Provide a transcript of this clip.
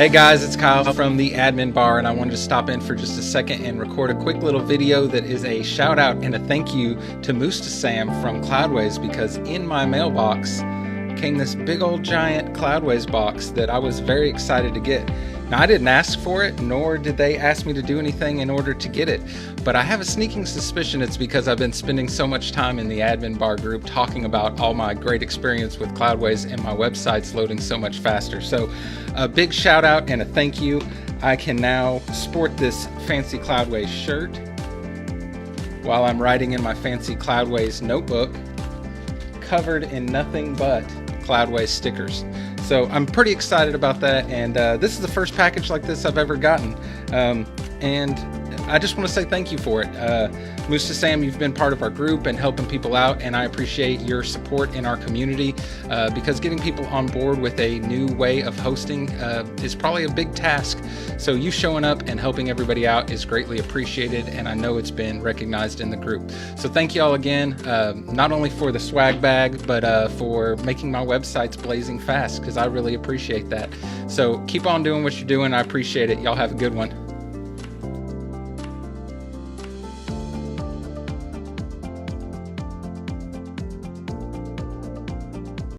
Hey guys, it's Kyle from the admin bar, and I wanted to stop in for just a second and record a quick little video that is a shout out and a thank you to Moose to Sam from Cloudways, because in my mailbox came this big old giant Cloudways box that I was very excited to get. Now, I didn't ask for it, nor did they ask me to do anything in order to get it, but I have a sneaking suspicion it's because I've been spending so much time in the admin bar group talking about all my great experience with Cloudways, and my website's loading so much faster. So a big shout out and a thank you. I can now sport this fancy Cloudways shirt while I'm writing in my fancy Cloudways notebook, covered in nothing but Cloudways stickers. So I'm pretty excited about that, and this is the first package like this I've ever gotten, and I just want to say thank you for it. Moose to Sam, you've been part of our group and helping people out, and I appreciate your support in our community, because getting people on board with a new way of hosting is probably a big task. So you showing up and helping everybody out is greatly appreciated, and I know it's been recognized in the group. So thank you all again, not only for the swag bag, but for making my websites blazing fast, because I really appreciate that. So keep on doing what you're doing. I appreciate it. Y'all have a good one.